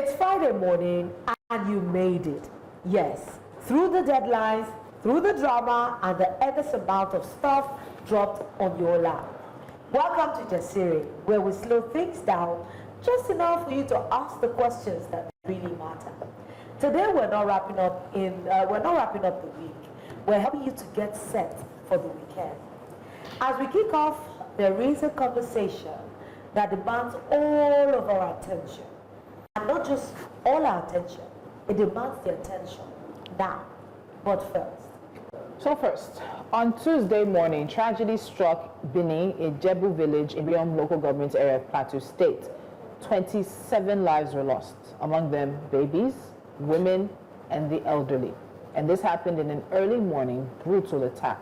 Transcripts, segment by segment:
It's Friday morning and you made it. Yes, through the deadlines, through the drama and the endless amount of stuff dropped on your lap. Welcome to Dentistry, where we slow things down just enough for you to ask the questions that really matter. Today we're not wrapping up the week. We're helping you to get set for the weekend. As we kick off, there is a conversation that demands all of our attention. And not just all our attention, it demands the attention now. But first, on Tuesday morning, tragedy struck Bini, a Jebu village in Riom local government area of Plateau State. 27 lives were lost, among them babies, women, and the elderly. And this happened in an early morning brutal attack.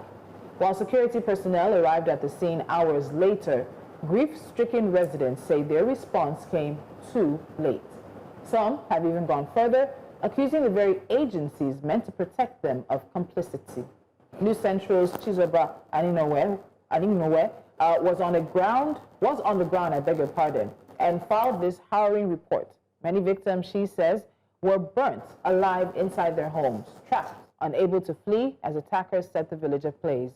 While security personnel arrived at the scene hours later, grief-stricken residents say their response came too late. Some have even gone further, accusing the very agencies meant to protect them of complicity. News Central's Chizoba Aninowe was on the ground, and filed this harrowing report. Many victims, she says, were burnt alive inside their homes, trapped, unable to flee as attackers set the village ablaze.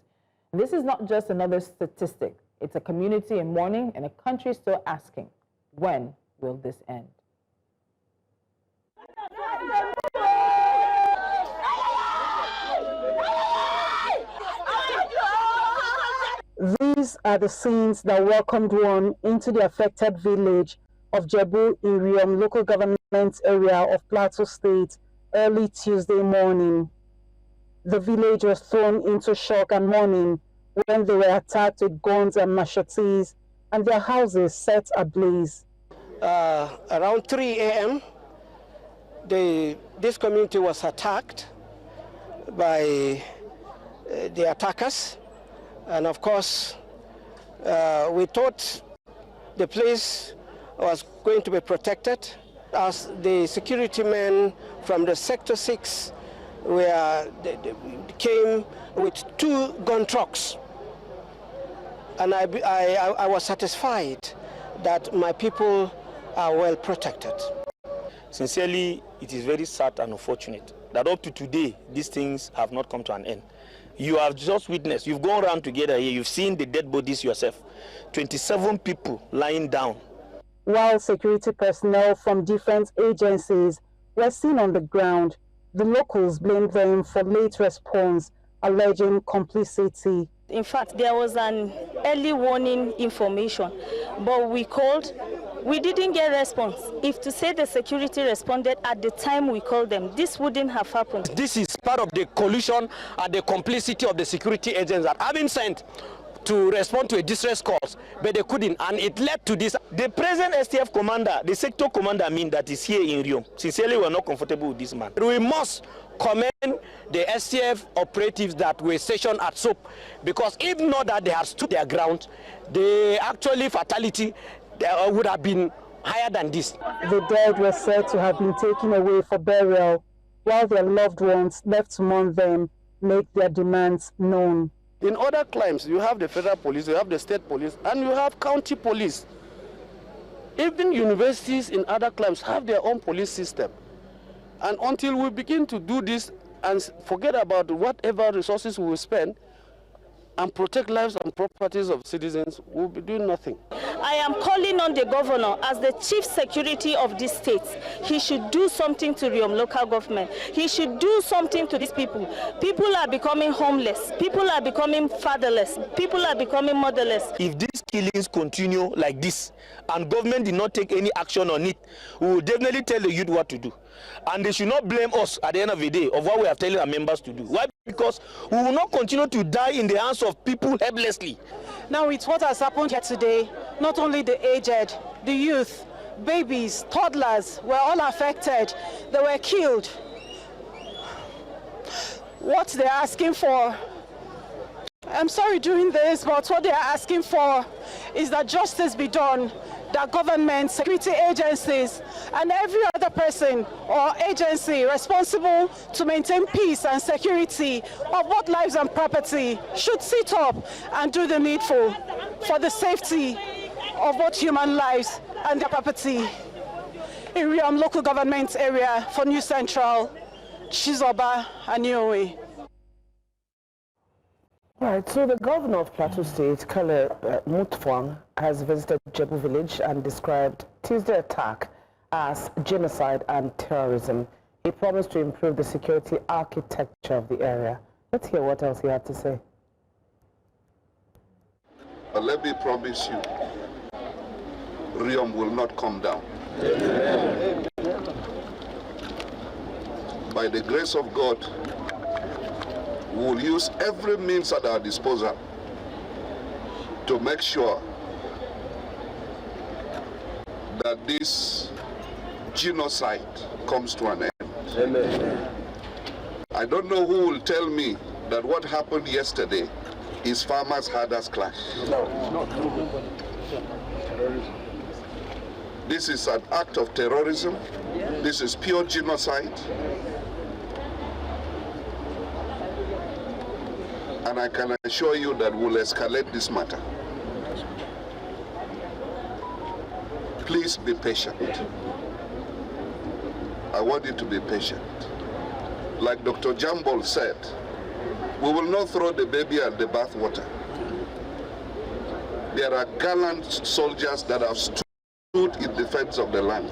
This is not just another statistic. It's a community in mourning and a country still asking, when will this end? These are the scenes that welcomed one into the affected village of Jebu in Riom local government area of Plateau State early Tuesday morning. The village was thrown into shock and mourning when they were attacked with guns and machetes and their houses set ablaze. Around 3 a.m., this community was attacked by the attackers. And of course, we thought the place was going to be protected as the security men from the Sector 6 came with 2 gun trucks. And I was satisfied that my people are well protected. Sincerely, it is very sad and unfortunate that up to today, these things have not come to an end. You have just witnessed, you've gone around together here, you've seen the dead bodies yourself. 27 people lying down. While security personnel from different agencies were seen on the ground, the locals blamed them for late response, alleging complicity. In fact, there was an early warning information, but we called. We didn't get a response. If to say the security responded at the time we called them, this wouldn't have happened. This is part of the collusion and the complicity of the security agents that have been sent to respond to a distress calls, but they couldn't, and it led to this. The present STF commander, the sector commander, that is here in Riom, sincerely, we're not comfortable with this man. We must commend the STF operatives that were stationed at SOAP, because if not that they have stood their ground, the actually fatality would have been higher than this. The dead were said to have been taken away for burial, while their loved ones left to mourn them make their demands known. In other climes, you have the federal police, you have the state police, and you have county police. Even universities in other climes have their own police system. And until we begin to do this and forget about whatever resources we will spend, and protect lives and properties of citizens, will be doing nothing. I am calling on the governor as the chief security of this state. He should do something to Riom local government. He should do something to these people. People are becoming homeless. People are becoming fatherless. People are becoming motherless. If these killings continue like this and government did not take any action on it, we will definitely tell the youth what to do. And they should not blame us at the end of the day of what we are telling our members to do. Why? Because we will not continue to die in the hands of people helplessly. Now with what has happened here today, not only the aged, the youth, babies, toddlers were all affected. They were killed. What they're asking for, I'm sorry doing this, but what they're asking for is that justice be done, that government, security agencies, and every other person or agency responsible to maintain peace and security of both lives and property should sit up and do the needful for the safety of both human lives and their property. Iriom local government area for New Central, Chizoba Aniowe. All right, so the governor of Plateau State, Governor Mutfwang, has visited Jebu village and described Tuesday attack as genocide and terrorism. He promised to improve the security architecture of the area. Let's hear what else he had to say. But let me promise you, Riom will not come down. By the grace of God, we will use every means at our disposal to make sure that this genocide comes to an end. Amen. I don't know who will tell me that what happened yesterday is farmers' herders clash. No. This is an act of terrorism. This is pure genocide. And I can assure you that we'll escalate this matter. Please be patient. I want you to be patient. Like Dr. Jambol said, we will not throw the baby at the bathwater. There are gallant soldiers that have stood in defense of the land,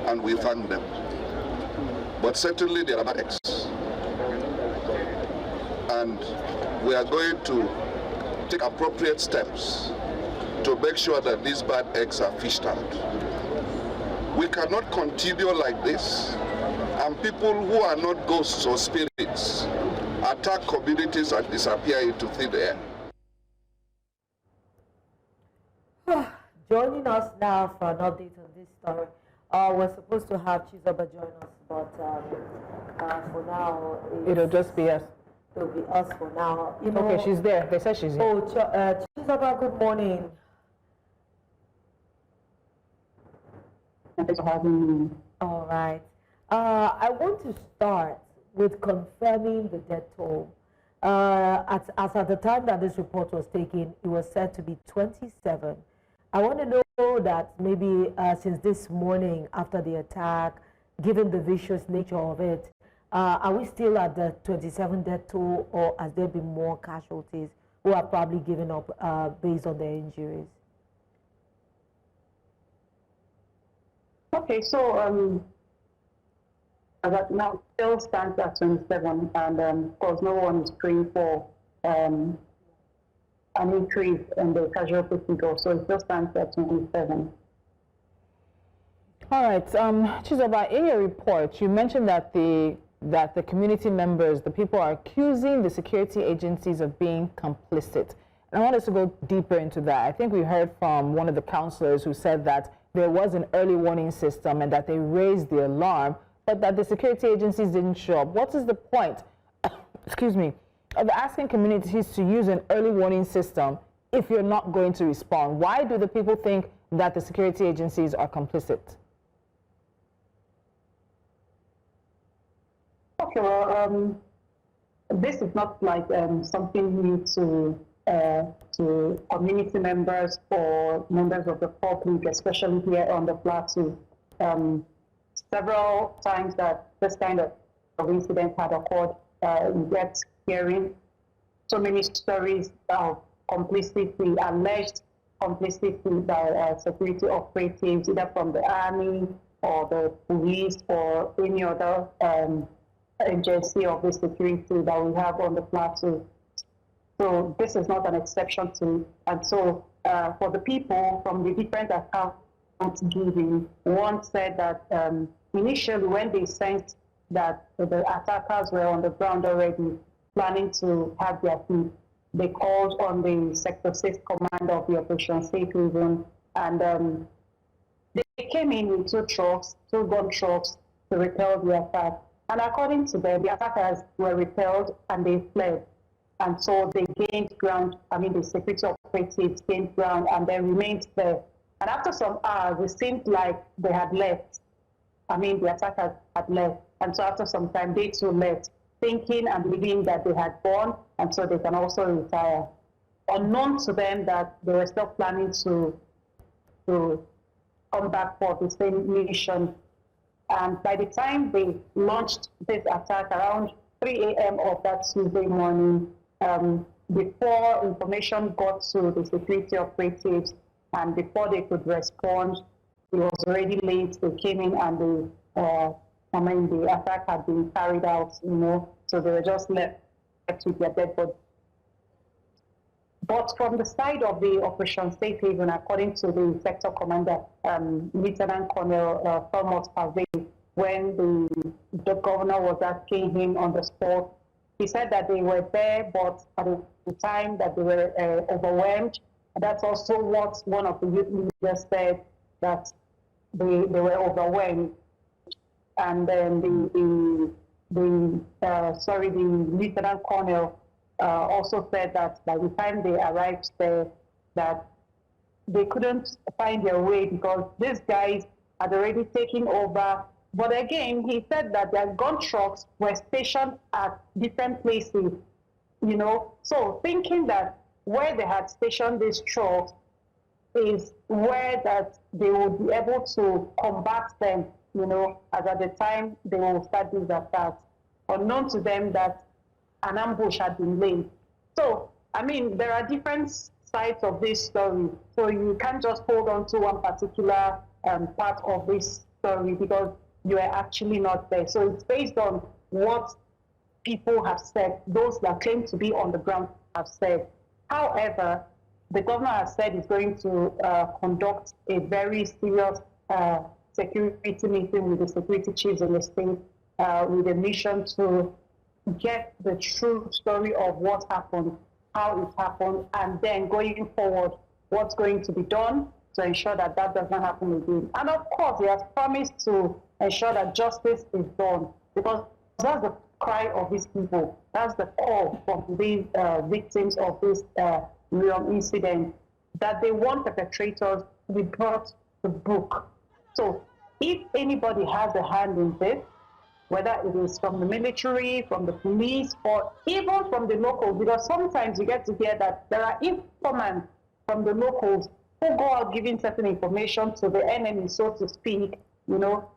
and we thank them. But certainly there are bad acts. And we are going to take appropriate steps to make sure that these bad eggs are fished out. We cannot continue like this, and people who are not ghosts or spirits attack communities and disappear into thin air. Joining us now for an update on this story. We're supposed to have Chizoba join us, but for now... It'll just be us. It'll be us for now. You know, Okay, she's there. They said she's here. Oh, Chizoba, good morning. Thanks for having me. All right. I want to start with confirming the death toll. As at the time that this report was taken, it was said to be 27. I want to know that maybe since this morning after the attack, given the vicious nature of it, are we still at the 27 death toll, or has there been more casualties who are probably given up based on their injuries? Okay, so that now still stands at 27, and of course no one is praying for an increase in the casualty figure, so it still stands at 27. All right, Chizoba, in your report, you mentioned that the community members, the people are accusing the security agencies of being complicit. And I want us to go deeper into that. I think we heard from one of the counselors who said that there was an early warning system and that they raised the alarm, but that the security agencies didn't show up. What is the point, excuse me, of asking communities to use an early warning system if you're not going to respond? Why do the people think that the security agencies are complicit? Okay, well, this is not like something new to community members or members of the public, especially here on the Plateau. Several times that this kind of incident had occurred, we get hearing so many stories of complicity, alleged complicity by security operatives, either from the army or the police or any other agency of the security that we have on the Plateau. So this is not an exception to, and so for the people from the different accounts giving, one said that initially when they sensed that the attackers were on the ground already planning to have their feet, they called on the Sector 6 commander of the Operation Safe Haven, and they came in with two gun trucks to repel the attack. And according to them, the attackers were repelled and they fled. And so they gained ground, the security operatives gained ground and they remained there. And after some hours, it seemed like they had left. The attackers had left. And so after some time, they too left, thinking and believing that they had gone, and so they can also retire. Unknown to them that they were still planning to come back for the same mission And by the time they launched this attack around 3 a.m. of that Tuesday morning, before information got to the security operatives and before they could respond, it was already late. They came in and the attack had been carried out, so they were just left with their dead body. But from the side of the Operation Safe Haven, according to the sector commander, Lieutenant Colonel Mutfwang, when the governor was asking him on the spot, he said that they were there, but at the time that they were overwhelmed. And that's also what one of the youth leaders said, that they were overwhelmed. And then the Lieutenant Colonel also said that by the time they arrived there, that they couldn't find their way because these guys had already taken over. But again, he said that their gun trucks were stationed at different places, So thinking that where they had stationed these trucks is where that they would be able to combat them, as at the time they will start these attacks, unknown to them that an ambush had been laid. So, there are different sides of this story. So you can't just hold on to one particular part of this story because you are actually not there. So it's based on what people have said, those that claim to be on the ground have said. However, the governor has said he's going to conduct a very serious security meeting with the security chiefs in the state with a mission to get the true story of what happened, how it happened, and then going forward, what's going to be done to ensure that that does not happen again. And of course, he has promised to ensure that justice is done, because that's the cry of these people. That's the call from these victims of this real incident, that they want perpetrators to be brought to book. So if anybody has a hand in this, whether it is from the military, from the police, or even from the locals, because sometimes you get to hear that there are informants from the locals who go out giving certain information to the enemy, so to speak,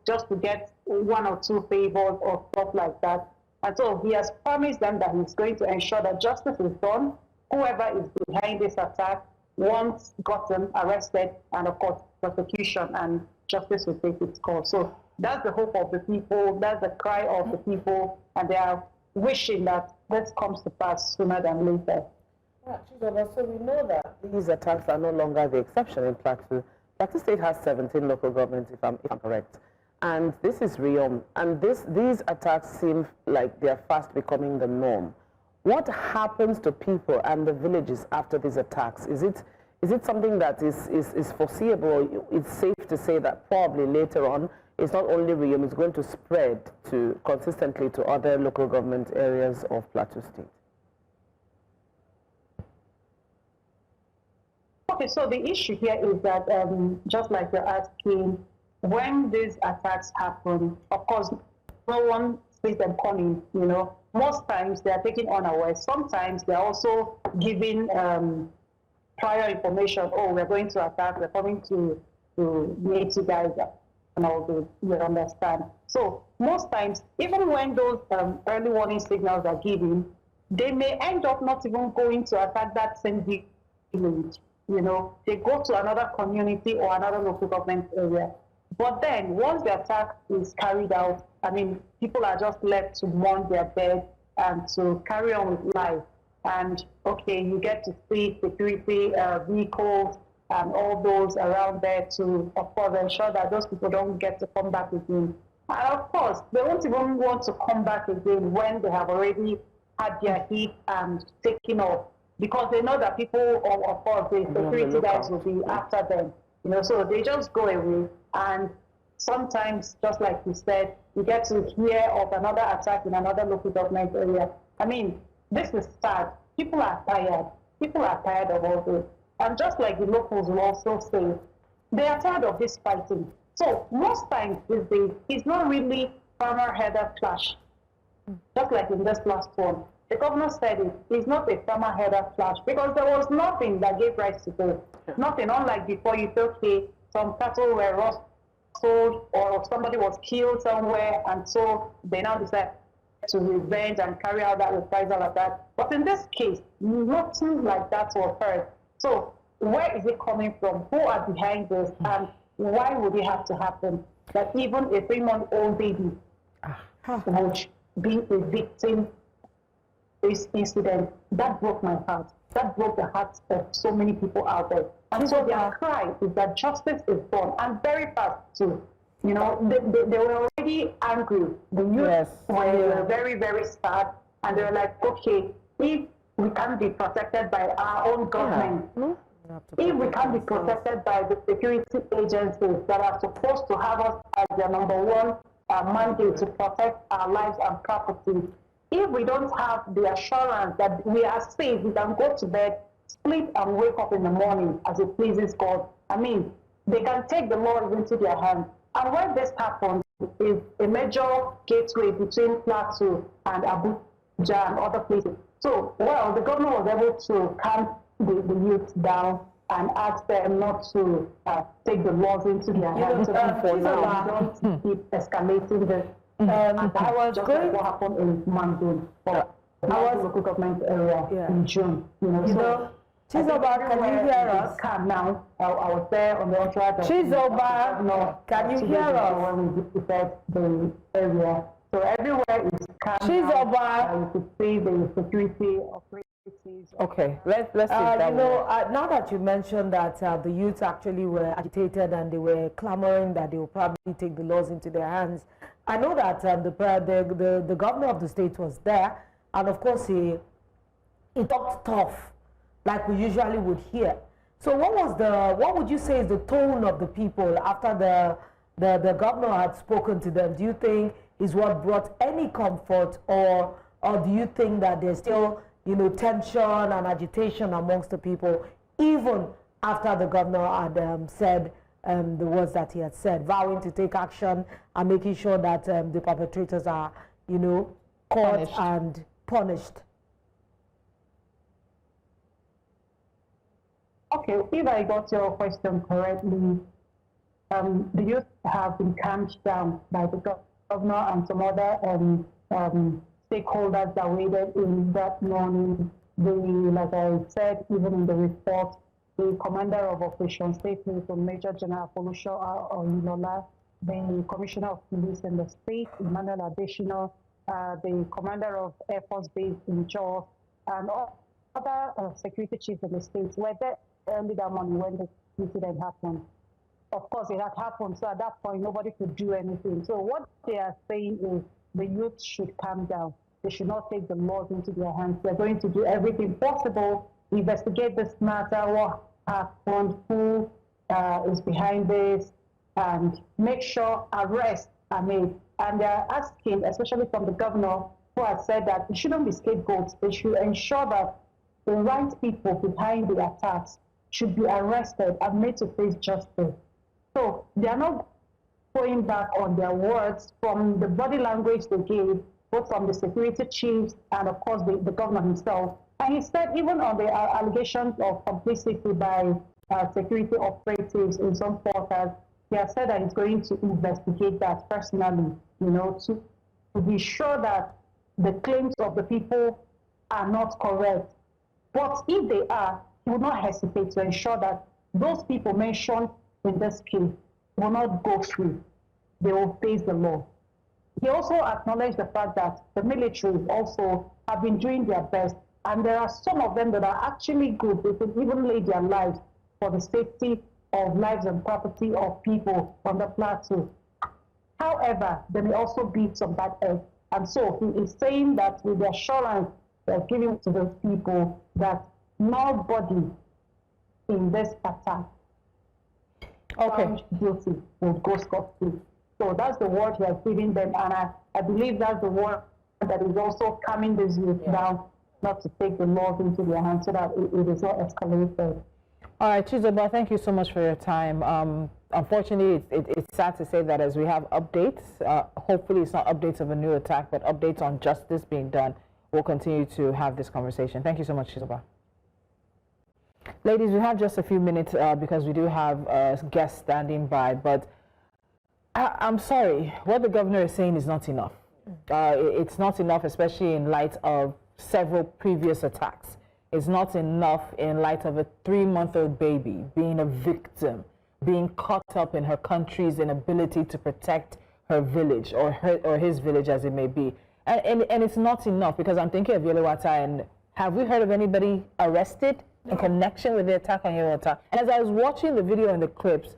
just to get one or two favors or stuff like that. And so he has promised them that he's going to ensure that justice is done. Whoever is behind this attack, once gotten, arrested, and of course, prosecution and justice will take its course. So that's the hope of the people, that's the cry of the people, and they are wishing that this comes to pass sooner than later. So we know that these attacks are no longer the exception in Plateau. Plateau State has 17 local governments, if I'm correct. And this is Riom, and these attacks seem like they're fast becoming the norm. What happens to people and the villages after these attacks? Is it something that is foreseeable? It's safe to say that probably later on, it's not only Riom, it's going to spread consistently to other local government areas of Plateau State. Okay, so the issue here is that, just like you're asking, when these attacks happen, of course, no one sees them coming, Most times they are taken unawares. Sometimes they're also giving prior information, oh, we're going to attack, we're coming to meet you guys, and all this, you understand. So most times, even when those early warning signals are given, they may end up not even going to attack that same village. They go to another community or another local government area. But then, once the attack is carried out, people are just left to mourn their dead and to carry on with life. And, okay, you get to see security vehicles and all those around there to, of course, ensure that those people don't get to come back again. And, of course, they won't even want to come back again when they have already had their hit and taken off, because they know that people, of course, the security guys will be after them. So they just go away. And sometimes, just like you said, you get to hear of another attack in another local government area. This is sad. People are tired. People are tired of all this. And just like the locals will also say, they are tired of this fighting. So most times these days, it's not really farmer-header clash. Just like in this last one. The governor said it's not a farmer-header clash because there was nothing that gave rise to this. Nothing, unlike before you said, okay, some cattle were sold or somebody was killed somewhere, and so they now decide to revenge and carry out that reprisal attack. But in this case, nothing like that was heard. So where is it coming from? Who are behind this? And why would it have to happen? That even a 3-month-old baby would be a victim of this incident. That broke my heart. That broke the hearts of so many people out there. And so their cry is that justice is done, and very fast too. You know, they were already angry. The youth were very, very sad, and they were like, okay, if we can't be protected by our own government, if we can't be protected by the security agencies that are supposed to have us as their #1 mandate to protect our lives and property, if we don't have the assurance that we are safe, we can go to bed, sleep, and wake up in the morning as it pleases God, I mean, they can take the law into their hands. And when this happens, is a major gateway between Plateau and Abuja and other places. So, well, the governor was able to calm the youth down and ask them not to take the laws into their hands. For now, don't keep escalating this. And I was just like what happened in Mandun, or local government area in June. You know, Chizoba, can you hear us? Calm now. I was there on the outside. Chizoba, can you hear us? When we visited the area, so everywhere is calm. Chizoba, you could see the security operatives. Okay, let's take that. you know, now that you mentioned that the youth actually were agitated and they were clamoring that they will probably take the laws into their hands, I know that the governor of the state was there, and of course he talked tough, like we usually would hear. So what would you say is the tone of the people after the governor had spoken to them? Do you think is what brought any comfort, or do you think that there's still, you know, tension and agitation amongst the people, even after the governor had said the words that he had said, vowing to take action and making sure that the perpetrators are, you know, caught and punished? Okay, if I got your question correctly, the youth have been calmed down by the governor and some other stakeholders that waited in that morning. Like I said, even in the report, the commander of Operations Safety, Major General Folusho Oyinlola, the commissioner of police in the state, Emmanuel Adesina, the commander of Air Force Base in Jos, and other security chiefs in the state were there early that morning when the incident happened. Of course, it had happened, so at that point, nobody could do anything. So what they are saying is the youth should calm down. They should not take the laws into their hands. They're going to do everything possible, investigate this matter, what happened, who is behind this, and make sure arrests are made. And they're asking, especially from the governor, who has said that it shouldn't be scapegoats. They should ensure that the right people behind the attacks should be arrested and made to face justice. So they are not going back on their words from the body language they gave, both from the security chiefs and, of course, the governor himself. And he said even on the allegations of complicity by security operatives in some quarters, he has said that he's going to investigate that personally, you know, to be sure that the claims of the people are not correct. But if they are, he will not hesitate to ensure that those people mentioned in this case will not go through. They will face the law. He also acknowledged the fact that the military also have been doing their best, and there are some of them that are actually good. They could even lay their lives for the safety of lives and property of people on the plateau. However, there may also be some bad eggs. And so he is saying that with the assurance they're giving to those people that nobody in this attack found guilty will go scot-free. So that's the word he has given them, and I believe that's the word that is also calming this youth down, not to take the laws into their hands so that it is not escalated. All right, Chizoba, thank you so much for your time. Unfortunately, it's sad to say that as we have updates, hopefully it's not updates of a new attack, but updates on justice being done, we'll continue to have this conversation. Thank you so much, Chizoba. Ladies, we have just a few minutes because we do have guests standing by, but I'm sorry. What the governor is saying is not enough. It's not enough, especially in light of several previous attacks. It's not enough in light of a 3-month-old baby being a victim, being caught up in her country's inability to protect her village or his village, as it may be. And it's not enough, because I'm thinking of Yelewata, and have we heard of anybody arrested in connection with the attack on Yelewata? And as I was watching the video and the clips,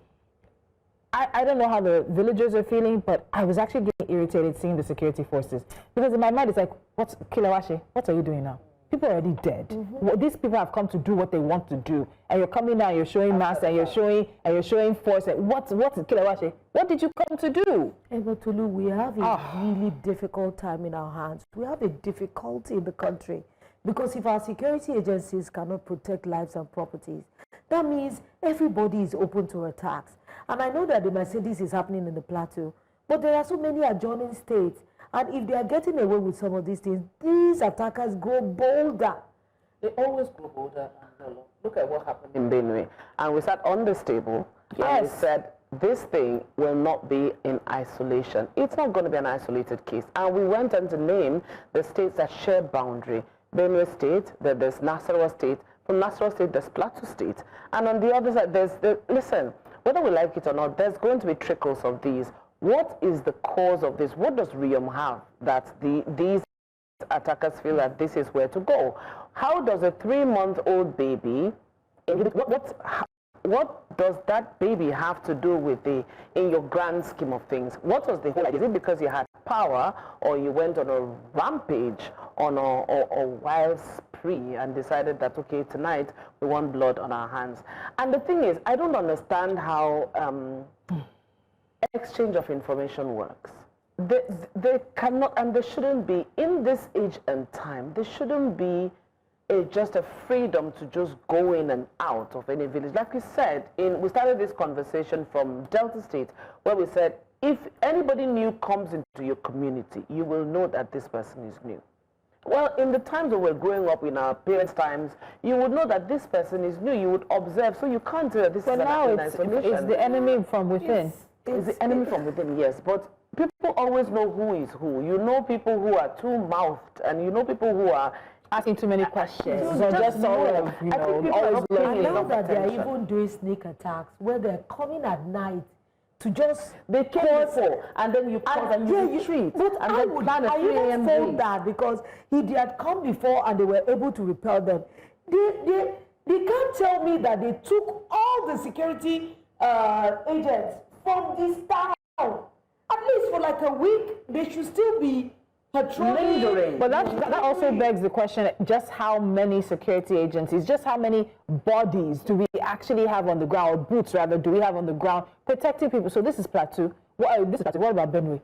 I don't know how the villagers are feeling, but I was actually getting irritated seeing the security forces. Because in my mind, it's like, Kilawashi, what are you doing now? People are already dead. Well, these people have come to do what they want to do, and you're coming now, you're showing mass, and you're showing force. What's Kilawashi? What did you come to do? But Tulu, we have a really difficult time in our hands. We have a difficulty in the country, because if our security agencies cannot protect lives and properties, that means everybody is open to attacks. And I know that the Mercedes is happening in the Plateau, but there are so many adjoining states. And if they are getting away with some of these things, these attackers grow bolder. They always grow bolder. Look at what happened in Bini. And we sat on this table, and we said, this thing will not be in isolation. It's not going to be an isolated case. And we went on to name the states that share boundary. Benue State, there's Nasarawa State. From Nasarawa State, there's Plateau State. And on the other side, listen, whether we like it or not, there's going to be trickles of these. What is the cause of this? What does RIOM have that these attackers feel that this is where to go? How does a 3-month-old baby, what does that baby have to do with in your grand scheme of things? What was the whole idea? Is it because you had power, or you went on a rampage, on a wild spree, and decided that, okay, tonight we want blood on our hands? And the thing is, I don't understand how exchange of information works. They cannot, and there shouldn't be, in this age and time, there shouldn't be just a freedom to just go in and out of any village. Like we said, we started this conversation from Delta State, where we said, if anybody new comes into your community, you will know that this person is new. Well, in the times that we're growing up, in our parents' times, you would know that this person is new. You would observe, so you can't say that this is an isolation. It's the enemy from within. It's the enemy from within, yes. But people always know who is who. You know people who are too-mouthed, and you know people who are asking too many questions. So just sort of, you know, always looking. I know that they are even doing sneak attacks where they're coming at night to just they came before, and then you call and you retreat. But I even felt that, because if they had come before and they were able to repel them, they can't tell me that they took all the security agents from this town. At least for like a week, they should still be patrolling. But that also begs the question, just how many security agencies, just how many bodies do we actually have on the ground, or boots rather, do we have on the ground protecting people? So this is Plateau. What about Benue?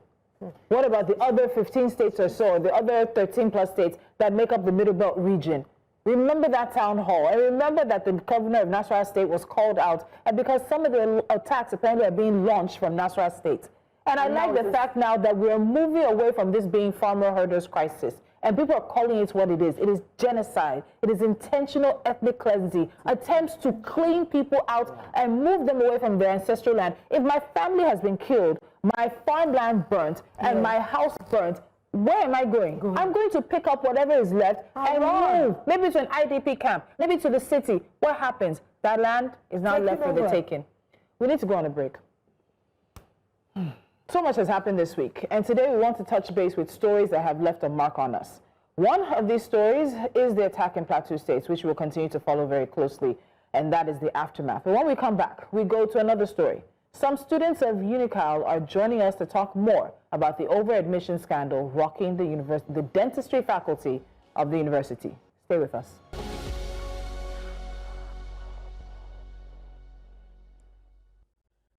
What about the other 15 states or so, the other 13 plus states that make up the Middle Belt region? Remember that town hall. I remember that the governor of Nasarawa State was called out, and because some of the attacks apparently are being launched from Nasarawa State. And I like the fact now that we're moving away from this being farmer herders crisis, and people are calling it what it is. It is genocide. It is intentional ethnic cleansing, attempts to clean people out and move them away from their ancestral land. If my family has been killed, my farmland burnt, and my house burnt, where am I going? I'm going to pick up whatever is left and move. Maybe to an IDP camp, maybe to the city. What happens? That land is now left for the taking. We need to go on a break. So much has happened this week, and today we want to touch base with stories that have left a mark on us. One of these stories is the attack in Plateau State, which we'll continue to follow very closely, and that is the aftermath. But when we come back, we go to another story. Some students of UNICAL are joining us to talk more about the over-admission scandal rocking the dentistry faculty of the university. Stay with us.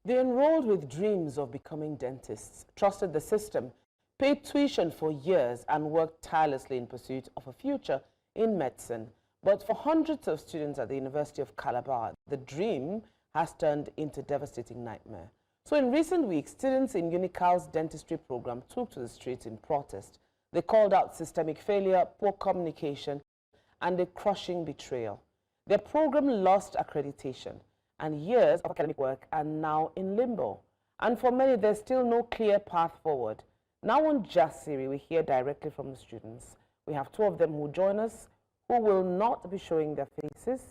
They enrolled with dreams of becoming dentists, trusted the system, paid tuition for years, and worked tirelessly in pursuit of a future in medicine. But for hundreds of students at the University of Calabar, the dream has turned into a devastating nightmare. So in recent weeks, students in UNICAL's dentistry program took to the streets in protest. They called out systemic failure, poor communication, and a crushing betrayal. Their program lost accreditation, and years of academic work are now in limbo. And for many, there's still no clear path forward. Now on Jasiri, we hear directly from the students. We have 2 of them who join us, who will not be showing their faces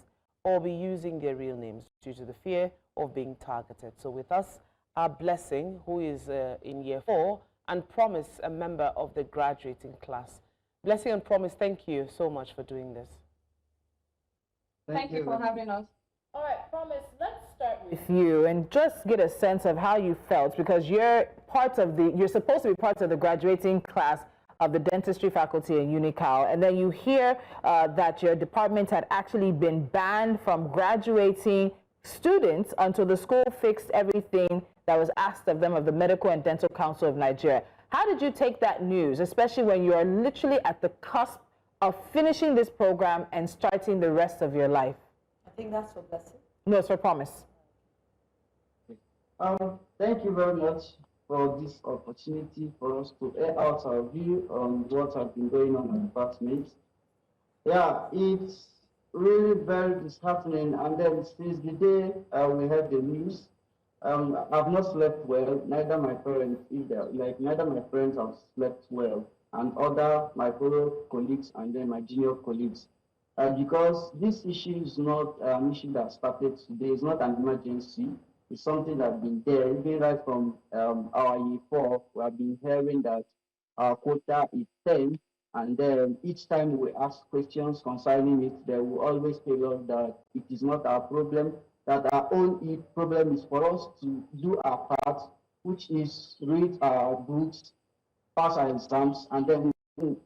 or be using their real names due to the fear of being targeted. So with us are Blessing, who is in year 4, and Promise, a member of the graduating class. Blessing and Promise, thank you so much for doing this. Thank you for having us. All right, Promise, let's start with you and just get a sense of how you felt, because you're supposed to be part of the graduating class of the dentistry faculty in UNICAL, and then you hear that your department had actually been banned from graduating students until the school fixed everything that was asked of them of the Medical and Dental Council of Nigeria. How did you take that news, especially when you are literally at the cusp of finishing this program and starting the rest of your life? I think that's for Blessing. No, it's for Promise. Thank you very much for this opportunity for us to air out our view on what has been going on in the department. Yeah, it's really very disheartening. And then since the day we heard the news, I've not slept well. Neither my parents either. Neither my friends have slept well, and other my fellow colleagues and then my junior colleagues, because this issue is not an issue that started today. It's not an emergency. It's something that's been there even right from our year 4. We have been hearing that our quota is 10, and then each time we ask questions concerning it, they will always tell us that it is not our problem, that our own problem is for us to do our part, which is read our books, pass our exams, and then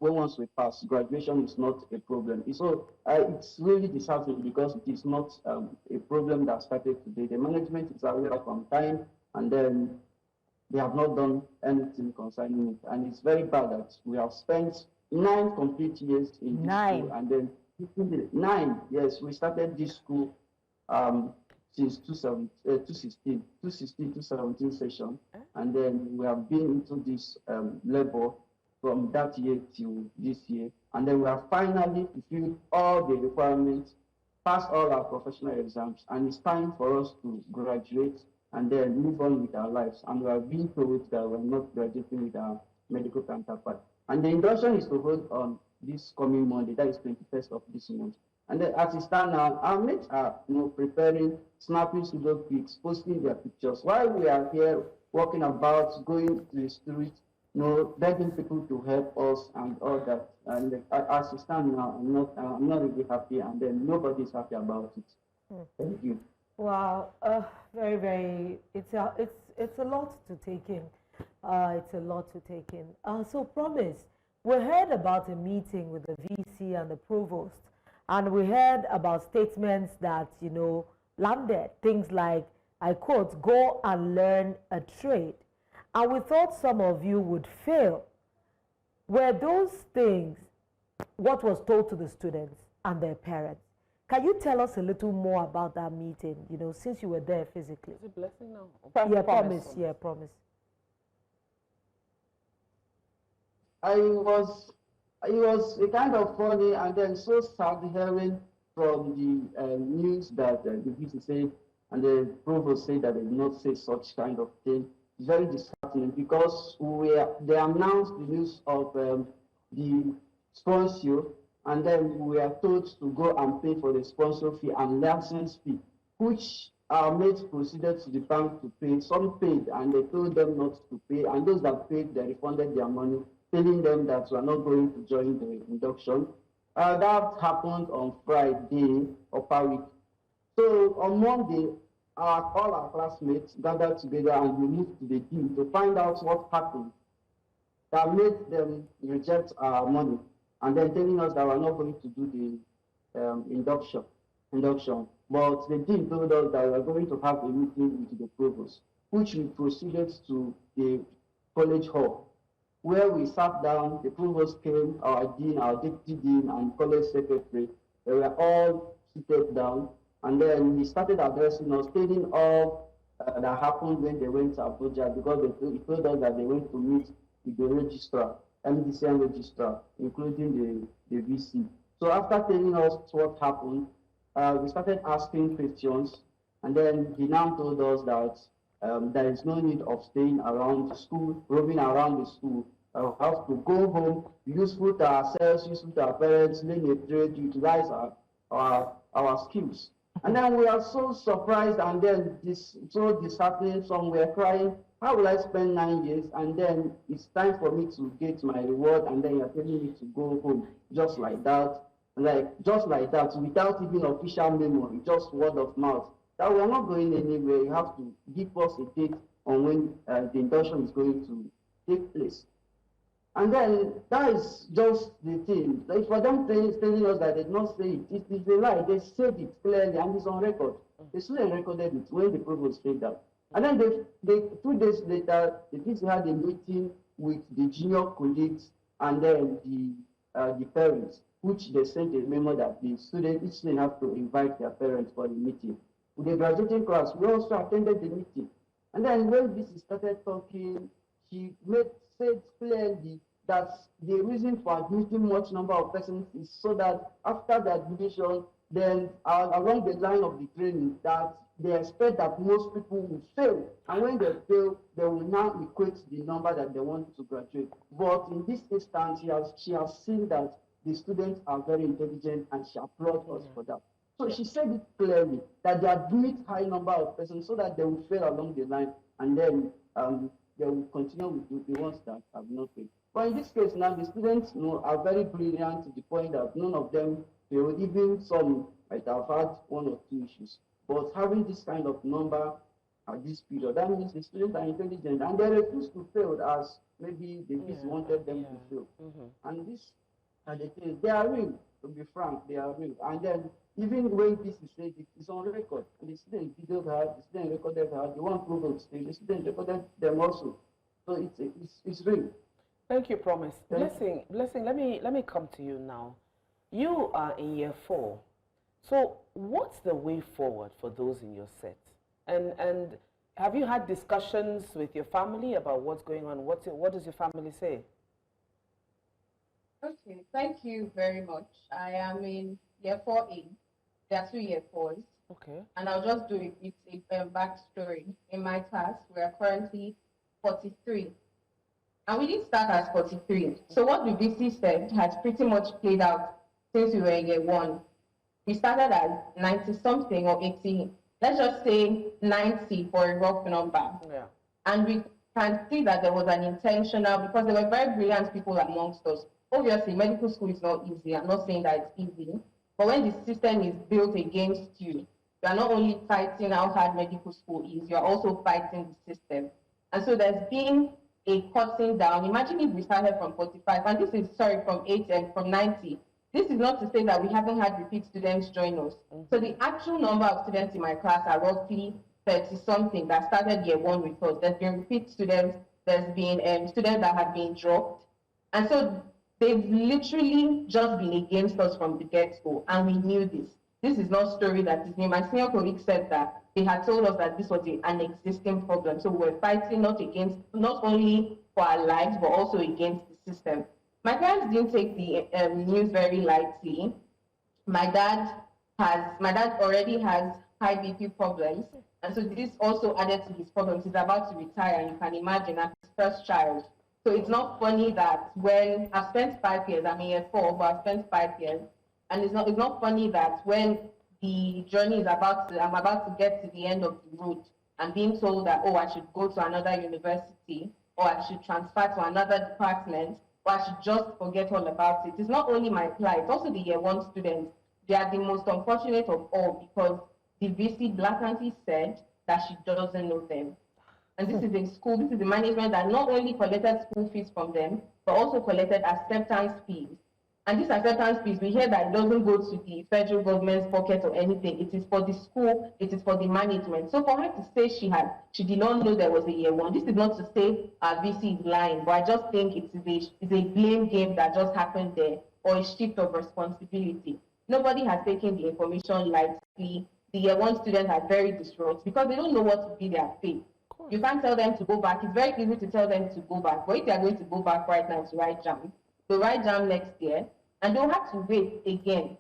once we pass, graduation is not a problem. So it's really disheartening because it is not a problem that started today. The management is aware from time, and then they have not done anything concerning it. And it's very bad that we have spent 9 complete years in this school, and then 9. Yes, we started this school since 2016, 2017 session, and then we have been into this labor from that year till this year, and then we have finally fulfilled all the requirements, passed all our professional exams, and it's time for us to graduate and then move on with our lives. And we have been told that we're not graduating with our medical counterpart. And the induction is to hold on this coming Monday, that is 21st of this month. And then as it stands now, our mates are preparing, snapping pseudo pics, posting their pictures, while we are here walking about, going to the street, begging people to help us and all that. And as it stands now, I'm not really happy, and then nobody is happy about it. Thank you. Wow, very, very. It's a lot to take in. It's a lot to take in. So, Promise, we heard about a meeting with the VC and the provost, and we heard about statements that landed things like, I quote, "Go and learn a trade." And we thought some of you would fail. Were those things what was told to the students and their parents? Can you tell us a little more about that meeting, since you were there physically? Is it Blessing now? Yeah, Promise. Yeah, Promise. It was a kind of funny and then so sad hearing from the news that the VC said, and the provost said that they did not say such kind of thing. It's very disheartening because they announced the news of the sponsor, and then we are told to go and pay for the sponsor fee and license fee, which our mates proceeded to the bank to pay. Some paid, and they told them not to pay, and those that paid, they refunded their money, telling them that we are not going to join the induction. That happened on Friday or per week. So on Monday, all our classmates gathered together and we moved to the dean to find out what happened that made them reject our money, and then telling us that we're not going to do the induction. But the dean told us that we're going to have a meeting with the provost, which we proceeded to the college hall, where we sat down. The provost came, our dean, our deputy dean, and college secretary. They were all seated down. And then he started addressing us, telling all that happened when they went to Abuja, because he told us that they went to meet with the registrar, MDCN registrar, including the VC. So after telling us what happened, we started asking questions, and then he now told us that there is no need of staying around the school, roaming around the school. We have to go home, useful to ourselves, useful to our parents, learn a trade, utilize our skills. And then we are so surprised, and then so disheartened. Some were crying, how will I spend 9 years, and then it's time for me to get my reward, and then you're telling me to go home just like that, without even official memo, just word of mouth. That we're not going anywhere. You have to give us a date on when the induction is going to take place. And then that is just the thing. Like for them telling us that they did not say it, it is a lie. They said it clearly and it's on record. The student recorded it when the provost said that. And then they 2 days later, the kids had a meeting with the junior colleagues and then the parents, which they sent a memo that each student have to invite their parents for the meeting. With the graduating class, we also attended the meeting. And then when this started talking, she said clearly that the reason for admitting much number of persons is so that after the admission, then along the line of the training, that they expect that most people will fail. And when they fail, they will now equate the number that they want to graduate. But in this instance, she has seen that the students are very intelligent and she applauds us for that. So she said it clearly that they admit high number of persons so that they will fail along the line, and then they will continue with the ones that have not failed. But in this case now, the students are very brilliant to the point that none of them failed. Even some might have had 1 or 2 issues. But having this kind of number at this period, that means the students are intelligent and they refuse to fail as maybe the kids wanted them to fail. And these are the things. They are real, to be frank, they are real. And then even when this is said, it is on record. And the student videoed her, the student recorded her, the one provoked, the student recorded them also. So it's real. Thank you, Promise. Blessing, let me come to you now. You are in year 4. So what's the way forward for those in your set? And have you had discussions with your family about what's going on? What does your family say? Okay, thank you very much. I am in year 4A. There are 2 year 4s. Okay. And I'll just do a backstory. In my class, we are currently 43. And we didn't start as 43. So what the VC said has pretty much played out since we were in year 1. We started as 90-something or 80. Let's just say 90 for a rough number. Yeah. And we can see that there was an intentional, because there were very brilliant people amongst us. Obviously, medical school is not easy. I'm not saying that it's easy. But when the system is built against you, you are not only fighting how hard medical school is, you are also fighting the system. And so there's been a cutting down. Imagine if we started from 45, and this is, sorry, from 80 and from 90. This is not to say that we haven't had repeat students join us. So the actual number of students in my class are roughly 30-something that started year 1 with us. There's been repeat students, there's been students that have been dropped. And so they've literally just been against us from the get-go, and we knew this. This is not a story that is new. My senior colleague said that they had told us that this was an existing problem. So we're fighting not only for our lives, but also against the system. My parents didn't take the news very lightly. My dad already has high BP problems, and so this also added to his problems. He's about to retire, and you can imagine, as his first child. So it's not funny that when I've spent 5 years, I'm in year 4, but I've spent 5 years, and it's not funny that when the journey is I'm about to get to the end of the road, I'm being told that, oh, I should go to another university, or I should transfer to another department, or I should just forget all about it. It's not only my plight, it's also the year 1 students. They are the most unfortunate of all, because the VC blatantly said that she doesn't know them. And this is the school, this is the management that not only collected school fees from them, but also collected acceptance fees. And this acceptance fees, we hear that it doesn't go to the federal government's pocket or anything. It is for the school, it is for the management. So for her to say she did not know there was a year 1, this is not to say VC is lying, but I just think it's a blame game that just happened there, or a shift of responsibility. Nobody has taken the information lightly. The year 1 students are very distraught because they don't know what to be their fate. You can't tell them to go back. It's very easy to tell them to go back. But if they are going to go back right now to write JAM, they'll write JAM next year, and they'll have to wait again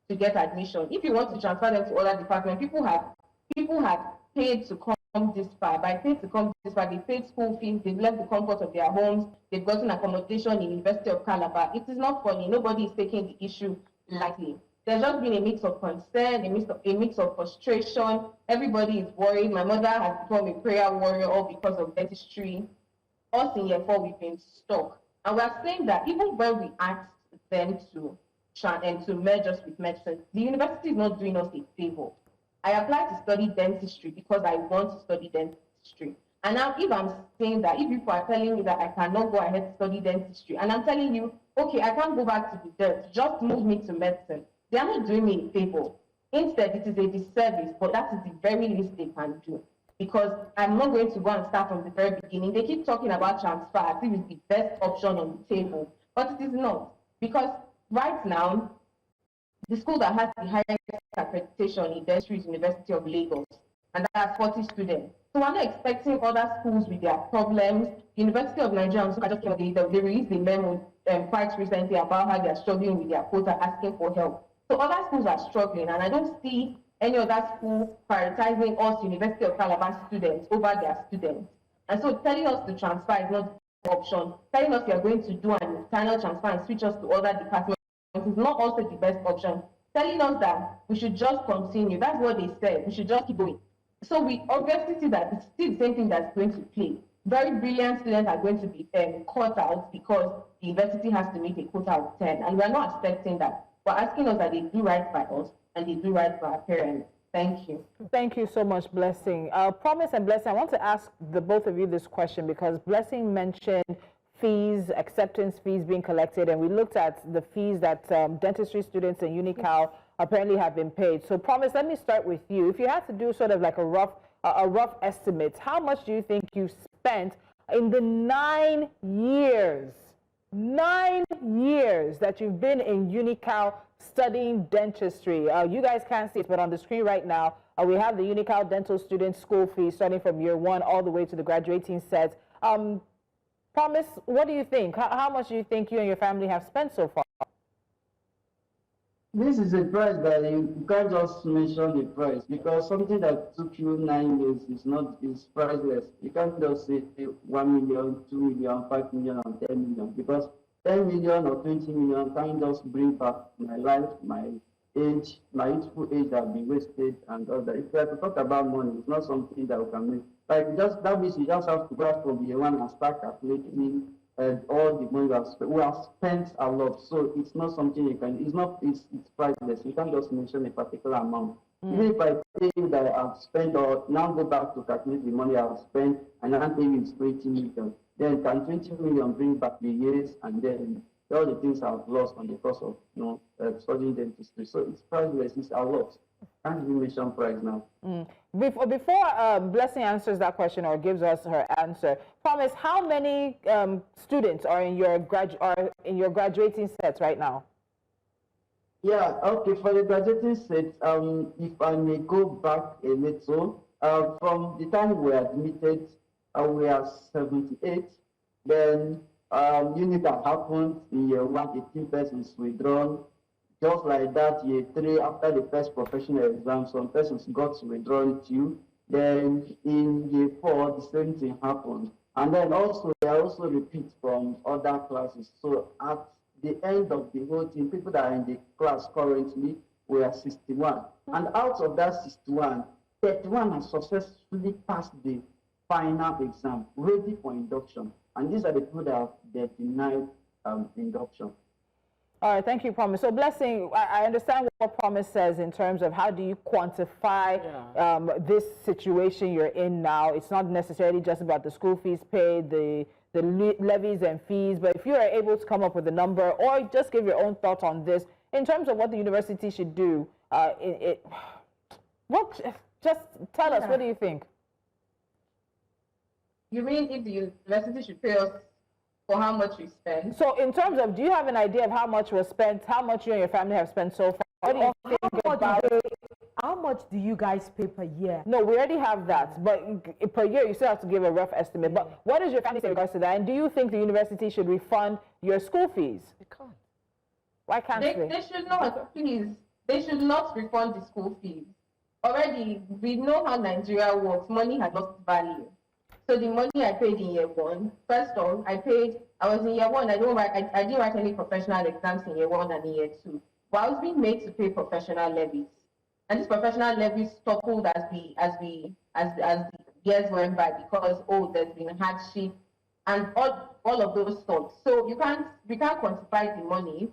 to get admission. If you want to transfer them to other departments, people have paid to come this far. By paid to come this far, they paid school fees, they've left the comfort of their homes, they've gotten accommodation in University of Calabar. It is not funny. Nobody is taking the issue lightly. There's just been a mix of concern, a mix of frustration. Everybody is worried. My mother has become a prayer warrior all because of dentistry. Us in year 4, we've been stuck. And we're saying that even when we asked them to merge us with medicine, the university is not doing us a favor. I applied to study dentistry because I want to study dentistry. And now if I'm saying that, if people are telling me that I cannot go ahead to study dentistry, and I'm telling you, okay, I can't go back to the dirt, just move me to medicine, they are not doing me a favor. Instead, it is a disservice, but that is the very least they can do. Because I'm not going to go and start from the very beginning. They keep talking about transfer as if it's the best option on the table, but it is not. Because right now, the school that has the highest accreditation in dentistry is University of Lagos, and that has 40 students. So we're not expecting other schools with their problems. University of Nigeria, they released a memo quite recently about how they're struggling with their quota, asking for help. So other schools are struggling, and I don't see any other school prioritizing us University of Calabar students over their students. And so telling us to transfer is not the option. Telling us you're going to do an internal transfer and switch us to other departments is not also the best option. Telling us that we should just continue, that's what they said, we should just keep going. So we obviously see that it's still the same thing that's going to play. Very brilliant students are going to be caught out because the university has to meet a quota of 10, and we're not expecting that. We're asking us that they do right by us and they do right by our parents. Thank you. Thank you so much, Blessing. Promise and Blessing, I want to ask the both of you this question because Blessing mentioned fees, acceptance fees being collected, and we looked at the fees that dentistry students in UNICAL apparently have been paid. So Promise, let me start with you. If you had to do sort of like a rough estimate, how much do you think you spent in the 9 years that you've been in UNICAL studying dentistry? You guys can't see it, but on the screen right now, we have the UNICAL dental student school fees starting from year 1 all the way to the graduating set. Promise, what do you think? How much do you think you and your family have spent so far? This is a price that you can't just mention the price, because something that took you 9 years is priceless. You can't just say 1 million, 2 million, 5 million, and 10 million, because 10 million or 20 million can't just bring back my life, my age, my youthful age that has been wasted and all that. If you have to talk about money, it's not something that we can make. Like that means you just have to go from year 1 and start calculating all the money we have spent a lot. So it's not something you can, it's priceless. You can't just mention a particular amount. Even if I tell you that I've spent, or now go back to calculate the money I've spent, and I tell you it's 20 million, then can 20 million bring back the years and then all the things I've lost on the course of studying dentistry? So it's priceless, it's a lot. Can't even mention price now. Before Blessing answers that question or gives us her answer, Promise, how many students are in your graduating sets right now? Yeah, okay, for the graduating set, if I may go back a little, from the time we admitted, we are 78. Then UNICAL happened in year 1, 18 persons withdrawn. Just like that, year 3, after the first professional exam, some persons got withdrawn too. Then in year 4, the same thing happened. And then also, there are also repeats from other classes. So at the end of the whole thing, people that are in the class currently were 61. And out of that 61, 31 have successfully passed the final exam, ready for induction. And these are the people that have denied induction. All right, thank you, Promise. So, Blessing, I understand what Promise says in terms of how do you quantify this situation you're in now. It's not necessarily just about the school fees paid, the levies and fees, but if you are able to come up with a number or just give your own thoughts on this in terms of what the university should do, just tell us, what do you think? You mean if the university should pay us for how much we spend? So in terms of, do you have an idea of how much was spent, how much you and your family have spent so far? What do you think about how much do you guys pay per year? No, we already have that, but per year you still have to give a rough estimate. But what does your family say in regards to that? And do you think the university should refund your school fees? They can't. Why can't they? They should not, please. They should not refund the school fees. already we know how Nigeria works. Money has lost value. So the money I paid in year one, first off, I was in year one, I didn't write any professional exams in year one and in year two. But I was being made to pay professional levies. And these professional levies toppled as the years went by because there's been hardship and all of those sorts. So we can't quantify the money.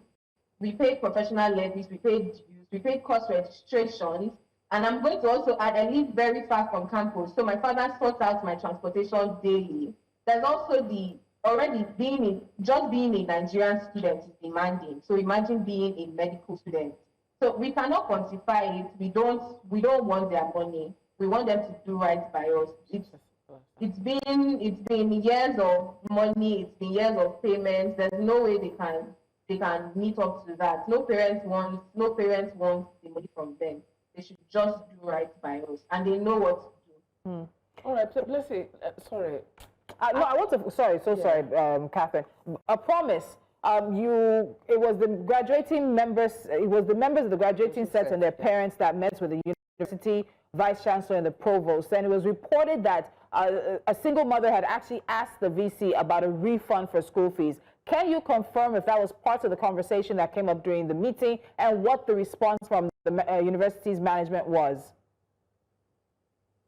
We paid professional levies, we paid dues, we paid course registrations, and I'm going to also add, I live very far from campus, so my father sorts out my transportation daily. There's also just being a Nigerian student is demanding. So imagine being a medical student. So we cannot quantify it. We don't want their money. We want them to do right by us. It's been years of money. It's been years of payments. There's no way they can meet up to that. No parents want the money from them. They should just do right by us, and they know what to do. All right, so let's see. Sorry. No, I want to. Sorry, Catherine. A promise. It was the graduating members. It was the members of the graduating set and their parents that met with the university vice chancellor and the provost, and it was reported that a single mother had actually asked the VC about a refund for school fees. Can you confirm if that was part of the conversation that came up during the meeting and what the response from the university's management was?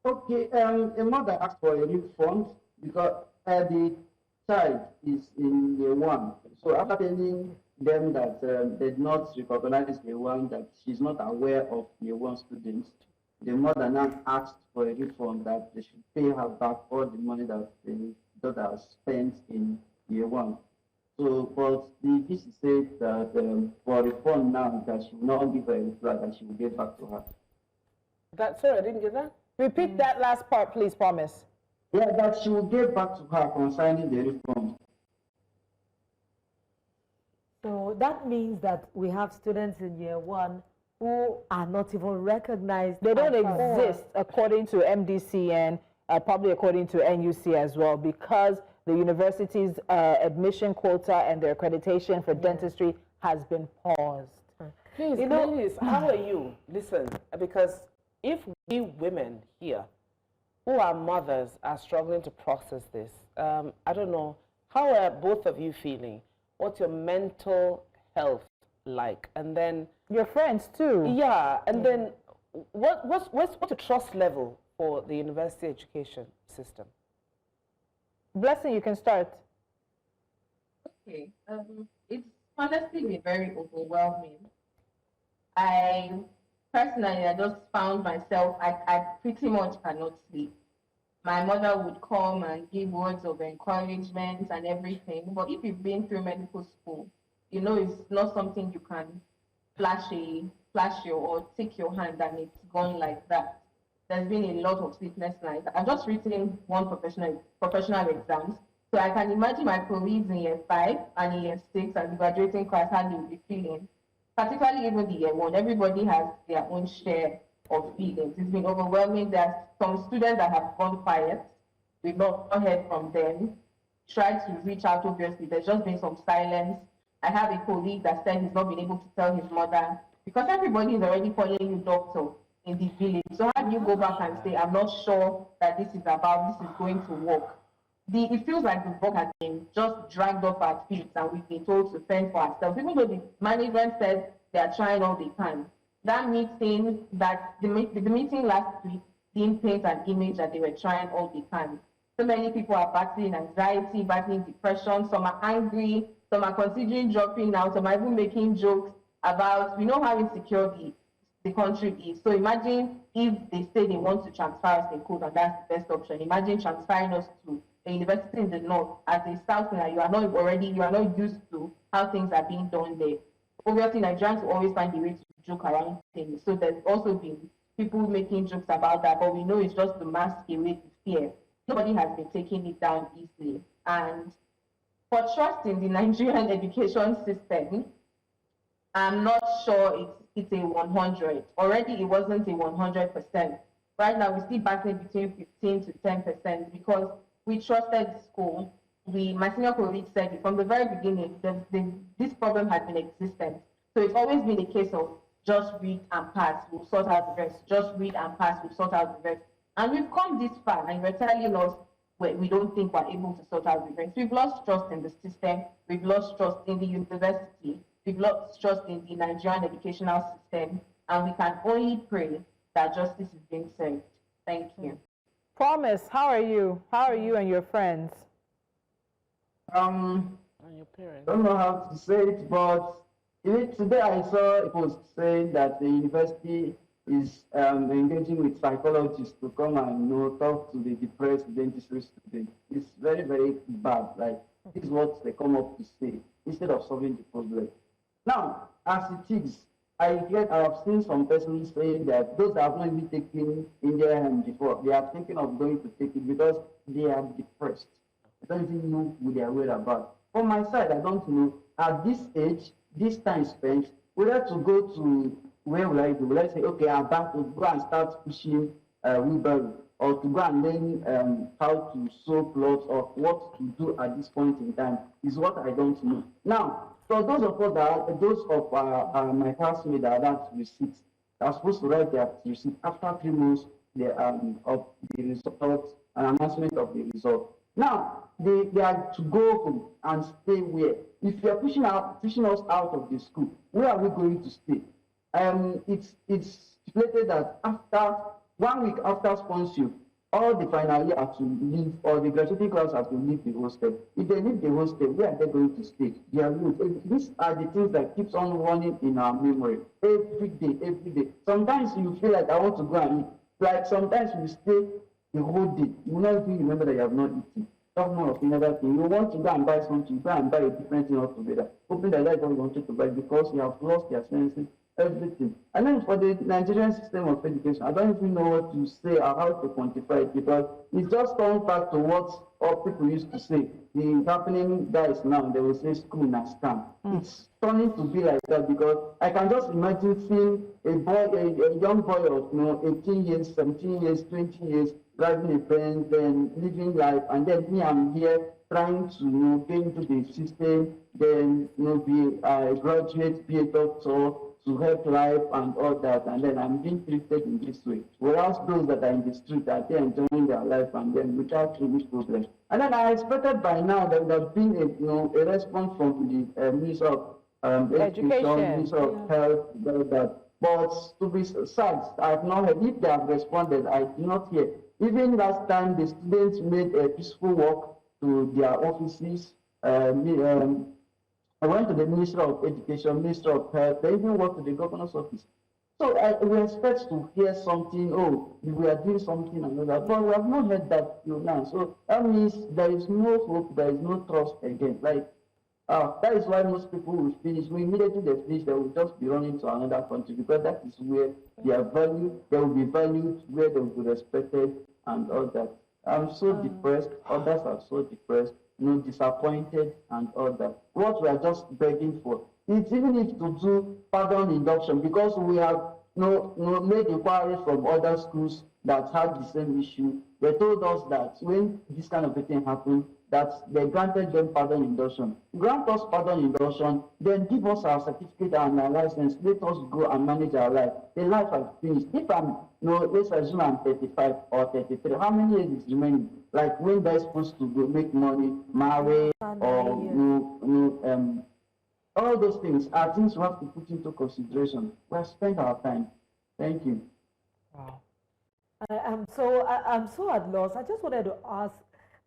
Okay, a mother asked for a refund because the child is in year one. So after telling them that they did not recognize year one, that she's not aware of year one students, the mother now asked for a refund that they should pay her back all the money that the daughter has spent in year one. So, but the VC said that for refund now, that she will not give her a reply, that she will get back to her. Sorry, I didn't get that. Repeat that last part, please, promise. Yeah, that she will get back to her concerning the refund. So that means that we have students in year one who are not even recognized. They don't exist according to MDCN, probably according to NUC as well, because the university's admission quota and their accreditation for dentistry has been paused. Please, ladies, how are you? Listen, because if we women here who are mothers are struggling to process this, I don't know, how are both of you feeling? What's your mental health like? And then your friends too. Yeah, and then what's the trust level for the university education system? Blessing, you can start. Okay. It's honestly been very overwhelming. I just found myself, I pretty much cannot sleep. My mother would come and give words of encouragement and everything. But if you've been through medical school, you know it's not something you can flash your or take your hand and it's gone like that. There's been a lot of sleepless nights. I've just written one professional exams. So I can imagine my colleagues in year 5 and in year 6 and the graduating class how they will be feeling. Particularly even the year 1, everybody has their own share of feelings. It's been overwhelming. There are some students that have gone quiet. We've not heard from them. Tried to reach out, obviously. There's just been some silence. I have a colleague that said he's not been able to tell his mother because everybody is already calling you doctor in the village. So how do you go back and say, I'm not sure that this is going to work? It feels like the work has been just dragged off our feet and we've been told to fend for ourselves. Even though the management said they are trying all they can. That meeting, the meeting last week didn't paint an image that they were trying all they can. So many people are battling anxiety, battling depression. Some are angry. Some are considering dropping out. Some are even making jokes about, we know how insecure the country is. So imagine if they say they want to transfer us in code and that's the best option. Imagine transferring us to a university in the north as a southerner. You are not used to how things are being done there. Obviously, Nigerians will always find a way to joke around things. So there's also been people making jokes about that, but we know it's just to mask away the fear. Nobody has been taking it down easily. And for trust in the Nigerian education system, I'm not sure it's a 100. Already it wasn't a 100%. Right now we see battling between 15 to 10% because we trusted school. My senior colleague said it from the very beginning, this problem had been existent. So it's always been a case of just read and pass, we'll sort out the rest. Just read and pass, we'll sort out the rest. And we've come this far, and we're telling us we don't think we're able to sort out the rest. We've lost trust in the system. We've lost trust in the university. We've lost trust in the Nigerian educational system. And we can only pray that justice is being served. Thank you. Promise, how are you? How are you and your friends? And your parents. Don't know how to say it, but today I saw a post saying that the university is engaging with psychologists to come and talk to the depressed dentistry students. It's very, very bad. Like, this is what they come up to say instead of solving the problem. Now, as it is, I have seen some persons saying that those that have not even taken in their hand before, they are thinking of going to take it because they are depressed. They don't even know who they are worried about. From my side, I don't know. At this age, this time spent, whether to go to, where will I go? Let's say, okay, I'm about to go and start pushing wheelbarrow, or to go and learn how to sew clothes, or what to do at this point in time, is what I don't know. Now, so those of us those of my classmates that are receipts are supposed to write their receipt after 3 months of the result, an announcement of the result. Now they are to go home and stay where? If you are pushing us out of the school, where are we going to stay? It's stipulated that after 1 week after sponsorship, all the final year have to leave, or the graduating class have to leave the hostel. If they leave the hostel, where are they going to stay? Their rooms. These are the things that keeps on running in our memory every day, every day. Sometimes you feel like I want to go and eat. Like sometimes you stay the whole day. You will not even remember that you have not eaten. Talk more of another thing. You want to go and buy something, you go and buy a different thing altogether. Hoping that that's what you wanted to buy because you have lost your senses, everything. And then for the Nigerian system of education, I don't even know what to say or how to quantify it because it just comes back to what all people used to say. The happening guys now, they will say school na scam. It's turning to be like that because I can just imagine seeing a young boy of 18 years, 17 years, 20 years, driving a Benz, then living life, and then me, I'm here trying to get into the system, then be a graduate, be a doctor, to help life and all that, and then I'm being treated in this way. Whereas those that are in the street are there enjoying their life and then without any problem. And then I expected by now that there would have been a response from the Minister of Education, Minister of Health, all that. But to be sad, I have not heard. If they have responded, I do not hear. Even last time, the students made a peaceful walk to their offices. I went to the Minister of Education, Minister of Health, they even went to the Governor's office. So we expect to hear something, we are doing something and all that, but we have not heard that till now. So that means there is no hope, there is no trust again. That is why most people will finish. We immediately they finish, they will just be running to another country because that is where they are valued, they will be valued, where they will be respected and all that. I'm so depressed, others are so depressed, disappointed and all that. What we are just begging for, it's even if to do pardon induction, because we have made inquiries from other schools that had the same issue. They told us that when this kind of a thing happened, that they granted them pardon induction. Grant us pardon induction, then give us our certificate and our license. Let us go and manage our life. The life has finished. If I'm, let's assume I'm 35 or 33, how many years is remaining? Like when they're supposed to go make money, marry, or all those things are things we have to put into consideration. We have spent our time. Thank you. Wow. I'm so at loss. I just wanted to ask,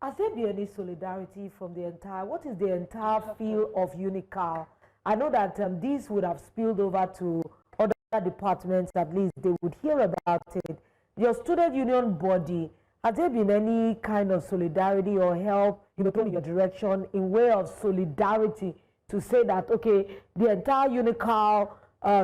has there been any solidarity from what is the entire field of UNICAL? I know that these would have spilled over to other departments, at least they would hear about it. Your student union body, has there been any kind of solidarity or help, in your direction in way of solidarity to say that, okay, the entire UNICAL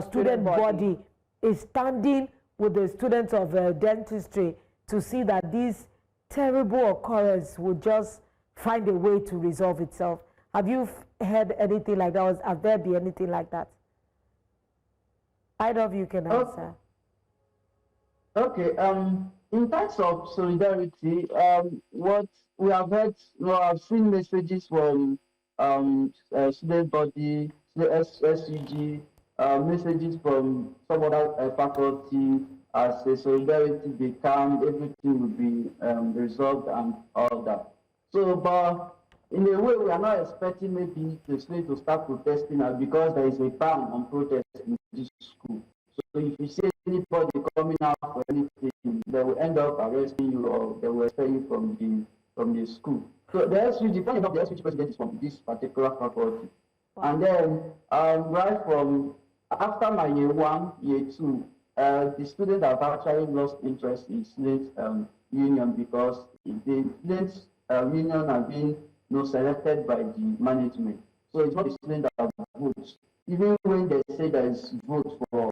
student body is standing with the students of dentistry to see that this terrible occurrence would just find a way to resolve itself? Have you heard anything like that? Or has there been anything like that? Either of you can answer. Okay. In terms of solidarity, what we have heard, I've seen messages from student body, the SUG, messages from some other faculty as a solidarity they come, everything will be resolved and all that. So, but in a way, we are not expecting maybe the students to start protesting now because there is a ban on protest in this school. So if you see anybody coming out for anything, they will end up arresting you or they will expel you from the school. So the SUG, funny enough, the SUG president is from this particular faculty. Wow. And then right from after my year 1, year 2, the students have actually lost interest in student union because the students union are being selected by the management. So it's not the student that votes. Even when they say there is vote for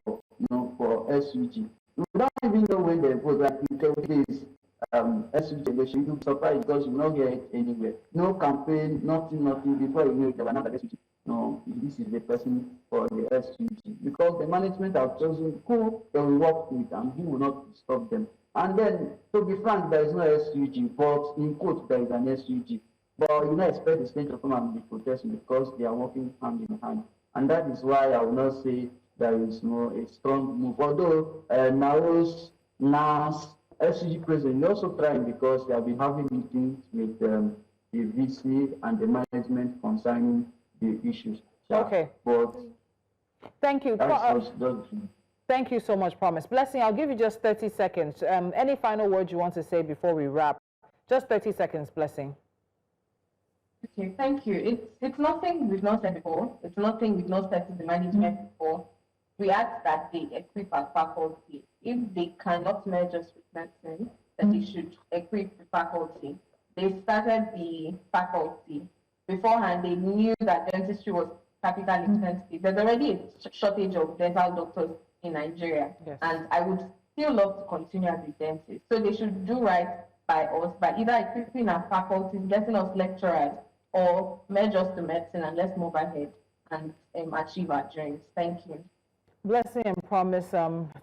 for SUG, we don't even know when they vote. Like in 10 days, SUG election, you'll be surprised because you will not hear it anywhere. No campaign, nothing. Before you know it, they were not the SUG. No, this is the person for the SUG because the management have chosen who they will work with and who will not stop them. And then, to be frank, there is no SUG, but in quote, there is an SUG. But you don't expect the state to come and be protesting because they are working hand in hand. And that is why I will not say there is a strong move. Although NAS, SUG president is also trying because they have been having meetings with the VC and the management concerning the issues. Okay. But thank you. Thank you so much, Promise. Blessing, I'll give you just 30 seconds. Any final words you want to say before we wrap? Just 30 seconds, Blessing. Okay, thank you. It's nothing we've not said before. It's nothing we've not said to the management before. We ask that they equip our faculty. If they cannot merge us with medicine, then they should equip the faculty. They started the faculty. Beforehand, they knew that dentistry was capital intensive. There's already a shortage of dental doctors in Nigeria. Yes. And I would still love to continue as a dentist. So they should do right by us by either equipping our faculties, getting us lecturers, or merge us to medicine and let's move ahead and achieve our dreams. Thank you. Blessing and Promise,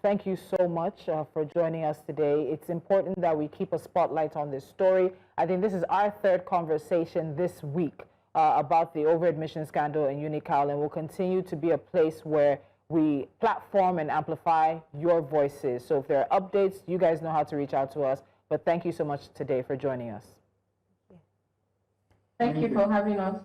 thank you so much for joining us today. It's important that we keep a spotlight on this story. I think this is our third conversation this week about the overadmission scandal in UNICAL, and will continue to be a place where we platform and amplify your voices. So if there are updates, you guys know how to reach out to us. But thank you so much today for joining us. Thank you for having us.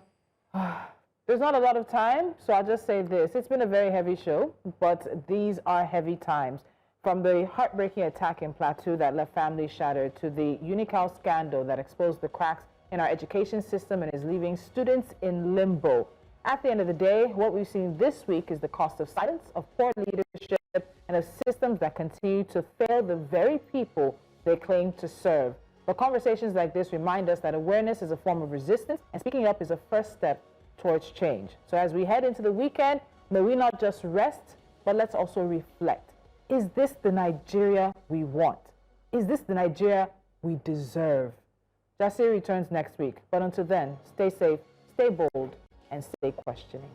There's not a lot of time, so I'll just say this. It's been a very heavy show, but these are heavy times. From the heartbreaking attack in Plateau that left families shattered to the UNICAL scandal that exposed the cracks in our education system and is leaving students in limbo. At the end of the day, what we've seen this week is the cost of silence, of poor leadership, and of systems that continue to fail the very people they claim to serve. But conversations like this remind us that awareness is a form of resistance, and speaking up is a first step towards change. So as we head into the weekend, may we not just rest, but let's also reflect. Is this the Nigeria we want? Is this the Nigeria we deserve? Jasir returns next week, but until then, stay safe, stay bold, and stay questioning.